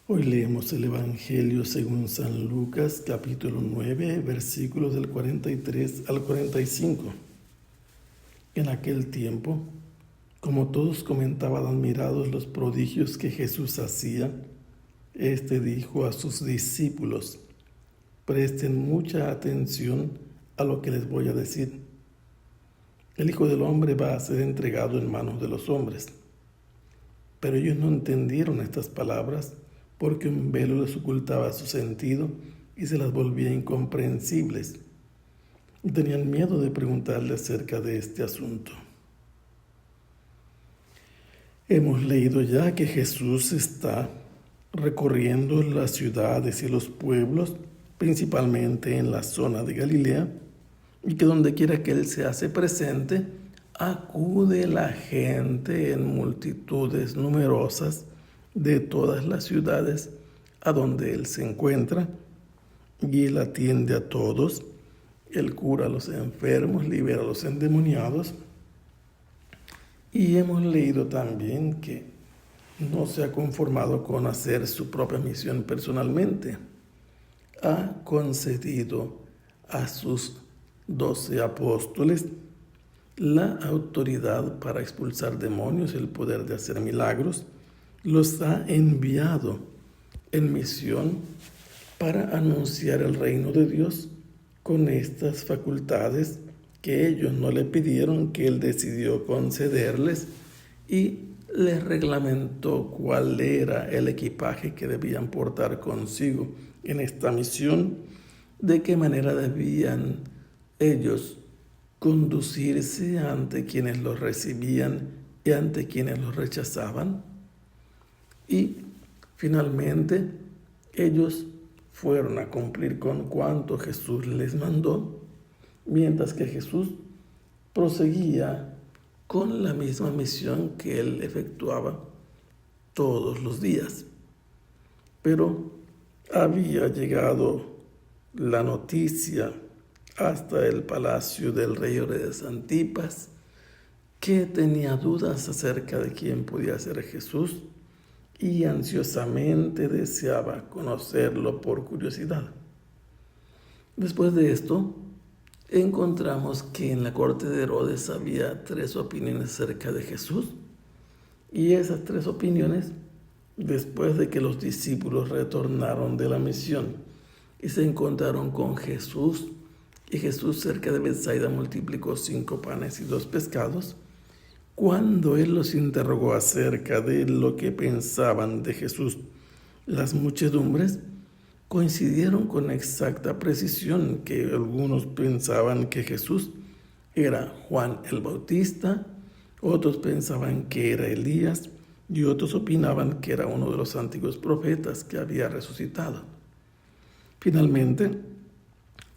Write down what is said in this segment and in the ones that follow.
Hoy leemos el Evangelio según San Lucas, capítulo 9, versículos del 43 al 45. En aquel tiempo, como todos comentaban admirados los prodigios que Jesús hacía, éste dijo a sus discípulos: presten mucha atención a lo que les voy a decir. El Hijo del Hombre va a ser entregado en manos de los hombres. Pero ellos no entendieron estas palabras, porque un velo les ocultaba su sentido y se las volvía incomprensibles. Tenían miedo de preguntarle acerca de este asunto. Hemos leído ya que Jesús está recorriendo las ciudades y los pueblos, principalmente en la zona de Galilea, y que donde quiera que Él se hace presente, acude la gente en multitudes numerosas de todas las ciudades a donde Él se encuentra, y Él atiende a todos. Él cura a los enfermos, libera a los endemoniados. Y hemos leído también que no se ha conformado con hacer su propia misión personalmente. Ha concedido a sus 12 apóstoles la autoridad para expulsar demonios, el poder de hacer milagros. Los ha enviado en misión para anunciar el reino de Dios con estas facultades que ellos no le pidieron, que Él decidió concederles, y les reglamentó cuál era el equipaje que debían portar consigo en esta misión, de qué manera debían ellos conducirse ante quienes los recibían y ante quienes los rechazaban. Y finalmente ellos fueron a cumplir con cuanto Jesús les mandó, mientras que Jesús proseguía con la misma misión que Él efectuaba todos los días. Pero había llegado la noticia hasta el palacio del rey Herodes Antipas, que tenía dudas acerca de quién podía ser Jesús y ansiosamente deseaba conocerlo por curiosidad. Después de esto, encontramos que en la corte de Herodes había 3 opiniones acerca de Jesús, y esas 3 opiniones, después de que los discípulos retornaron de la misión y se encontraron con Jesús, y Jesús cerca de Betsaida multiplicó 5 panes y 2 pescados, cuando Él los interrogó acerca de lo que pensaban de Jesús, las muchedumbres coincidieron con exacta precisión que algunos pensaban que Jesús era Juan el Bautista, otros pensaban que era Elías y otros opinaban que era uno de los antiguos profetas que había resucitado. Finalmente,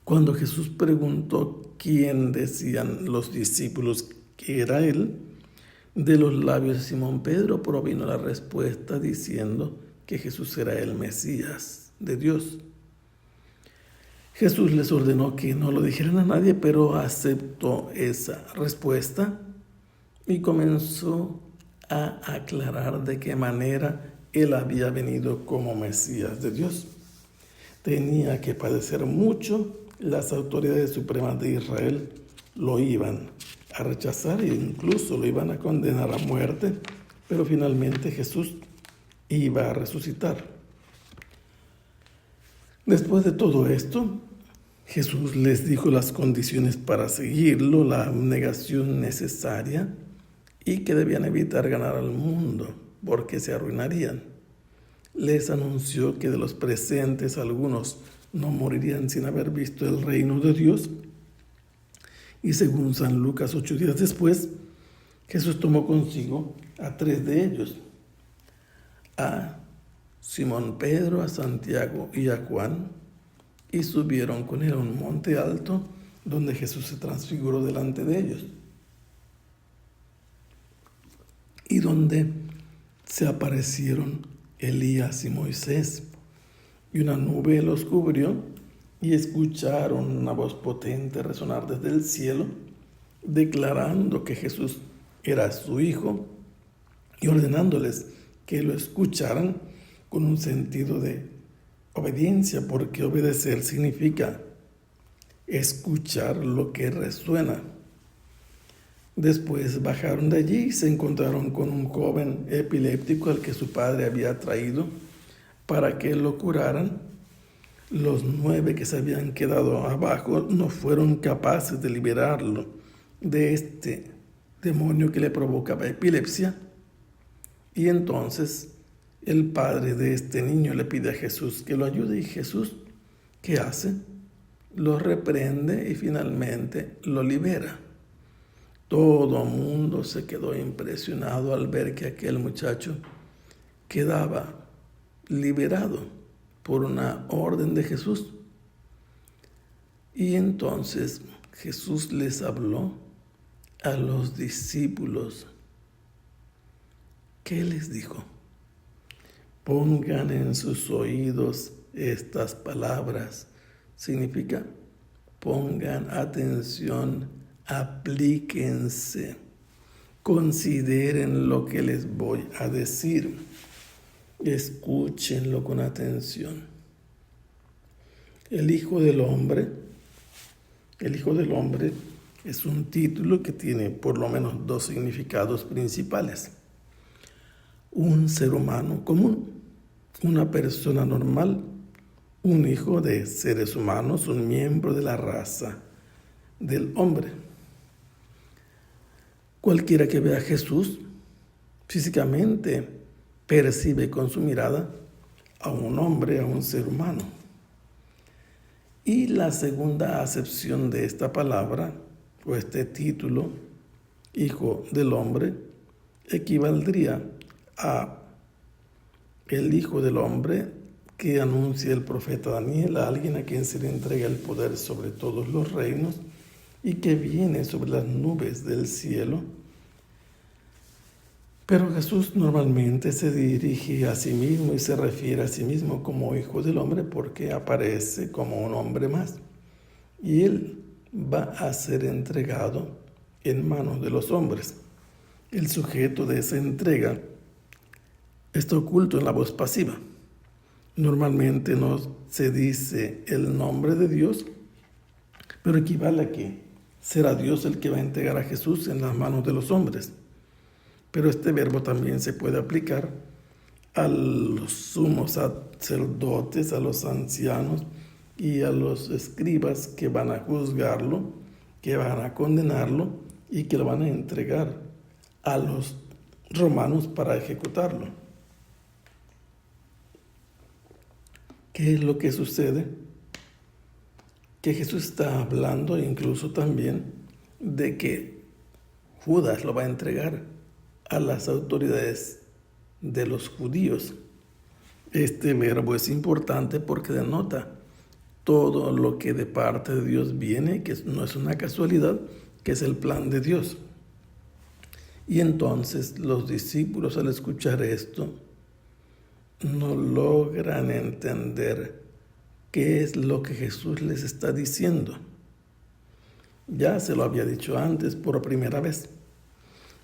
cuando Jesús preguntó quién decían los discípulos que era Él, de los labios de Simón Pedro provino la respuesta diciendo que Jesús era el Mesías de Dios. Jesús les ordenó que no lo dijeran a nadie, pero aceptó esa respuesta y comenzó a aclarar de qué manera Él había venido como Mesías de Dios. Tenía que padecer mucho, las autoridades supremas de Israel lo iban a rechazar e incluso lo iban a condenar a muerte, pero finalmente Jesús iba a resucitar. Después de todo esto, Jesús les dijo las condiciones para seguirlo, la abnegación necesaria y que debían evitar ganar al mundo porque se arruinarían. Les anunció que de los presentes algunos no morirían sin haber visto el reino de Dios. Y según San Lucas, 8 días después, Jesús tomó consigo a 3 de ellos, a Simón Pedro, a Santiago y a Juan, y subieron con Él a un monte alto donde Jesús se transfiguró delante de ellos, y donde se aparecieron Elías y Moisés, y una nube los cubrió, y escucharon una voz potente resonar desde el cielo, declarando que Jesús era su Hijo, y ordenándoles que lo escucharan con un sentido de obediencia, porque obedecer significa escuchar lo que resuena. Después bajaron de allí y se encontraron con un joven epiléptico al que su padre había traído para que lo curaran. Los 9 que se habían quedado abajo no fueron capaces de liberarlo de este demonio que le provocaba epilepsia. Y entonces el padre de este niño le pide a Jesús que lo ayude, y Jesús, ¿qué hace? Lo reprende y finalmente lo libera. Todo el mundo se quedó impresionado al ver que aquel muchacho quedaba liberado por una orden de Jesús. Y entonces Jesús les habló a los discípulos. ¿Qué les dijo? Pongan en sus oídos estas palabras. Significa, pongan atención, aplíquense, consideren lo que les voy a decir, escúchenlo con atención. El Hijo del Hombre es un título que tiene por lo menos 2 significados principales. Un ser humano común, una persona normal, un hijo de seres humanos, un miembro de la raza del hombre. Cualquiera que vea a Jesús físicamente percibe con su mirada a un hombre, a un ser humano. Y la segunda acepción de esta palabra, o este título, Hijo del Hombre, equivaldría a el Hijo del Hombre que anuncia el profeta Daniel, a alguien a quien se le entrega el poder sobre todos los reinos y que viene sobre las nubes del cielo. Pero Jesús normalmente se dirige a sí mismo y se refiere a sí mismo como Hijo del Hombre porque aparece como un hombre más. Y Él va a ser entregado en manos de los hombres. El sujeto de esa entrega está oculto en la voz pasiva. Normalmente no se dice el nombre de Dios, pero equivale a que será Dios el que va a entregar a Jesús en las manos de los hombres. Pero este verbo también se puede aplicar a los sumos sacerdotes, a los ancianos y a los escribas que van a juzgarlo, que van a condenarlo y que lo van a entregar a los romanos para ejecutarlo. ¿Qué es lo que sucede? Que Jesús está hablando incluso también de que Judas lo va a entregar a las autoridades de los judíos. Este verbo es importante porque denota todo lo que de parte de Dios viene, que no es una casualidad, que es el plan de Dios. Y entonces los discípulos, al escuchar esto, no logran entender qué es lo que Jesús les está diciendo. Ya se lo había dicho antes por primera vez.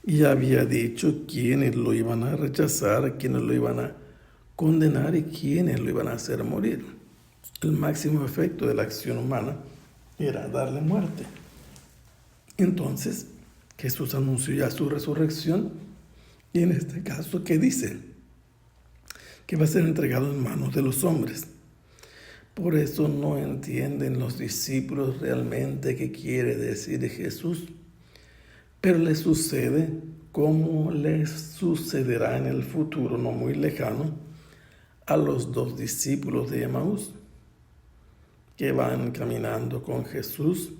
Y había dicho quiénes lo iban a rechazar, quiénes lo iban a condenar y quiénes lo iban a hacer morir. El máximo efecto de la acción humana era darle muerte. Entonces, Jesús anunció ya su resurrección y en este caso, ¿qué dice? Que va a ser entregado en manos de los hombres. Por eso no entienden los discípulos realmente qué quiere decir Jesús. Pero les sucede como les sucederá en el futuro no muy lejano a los 2 discípulos de Emaús que van caminando con Jesús,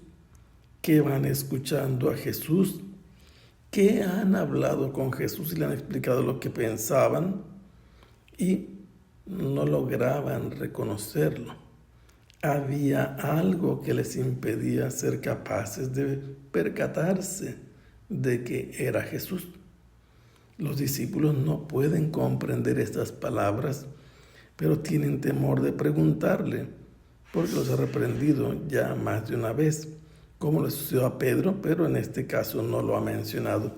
que van escuchando a Jesús, que han hablado con Jesús y le han explicado lo que pensaban y no lograban reconocerlo. Había algo que les impedía ser capaces de percatarse de que era Jesús. Los discípulos no pueden comprender estas palabras, pero tienen temor de preguntarle, porque los ha reprendido ya más de una vez, como le sucedió a Pedro, pero en este caso no lo ha mencionado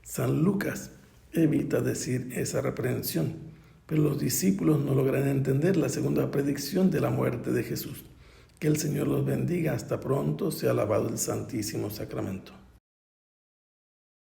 San Lucas. Evita decir esa reprensión, pero los discípulos no logran entender la segunda predicción de la muerte de Jesús. Que el Señor los bendiga. Hasta pronto. Sea alabado el Santísimo Sacramento.